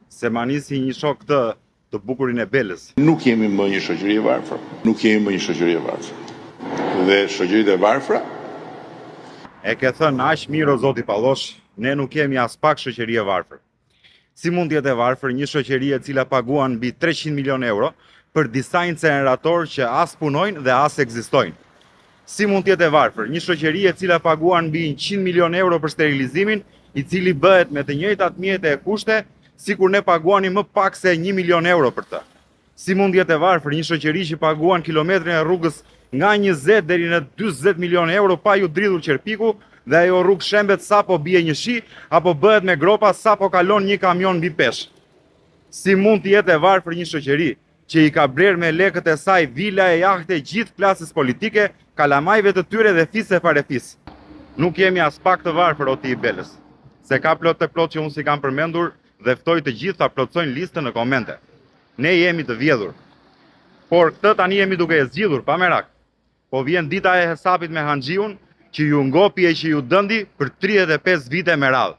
se ma nisi një shok të bukurin e Belës. Nuk jemi më një shoqëri e varfër. Nuk jemi më një shoqëri e varfër. Dhe shoqëritë e varfra E ke thënë aq mirë o zoti Pallosh, ne nuk kemi as pak shoqëri e varfër. Si mund të jetë e varfër një shoqëri e cila paguan mbi 300 milion euro për disa incenerator që as punojnë dhe as ekzistojnë? Si mund të jetë e varfër një shoqëri e cila paguan mbi 100 milion euro për sterilizimin, i cili bëhet me të njëjtat mjete e kushte, sikur ne paguani më pak se 1 milion euro për të? Si mund të jetë e varfër një shoqëri që paguan kilometrin e rrugës nga 20 deri në 40 milion euro pa ju dridhur qerpiku, dhe ajo rrugë shembet sa po bie një shi, apo bëhet me gropa sa po kalon një kamion mbi peshë? Si mund të jetë e varfër një shoqëri që i ka bler me lekët e saj vila e jahte gjithë klasës politike, kalamajve të tyre dhe fis e farefis? Nuk jemi as pak të varfër o ti i Belës, se ka plot të plot që unë si kam përmendur dhe ftoj të gjithë ta plotsojnë listën në komente. Ne jemi të vjedhur, por këtë tani jemi duke e zgjidhur pa merak. Po vjen dita e hesapit me Hanxhiun, që ju ngopi e që ju dëndi për 35 vite me radhë.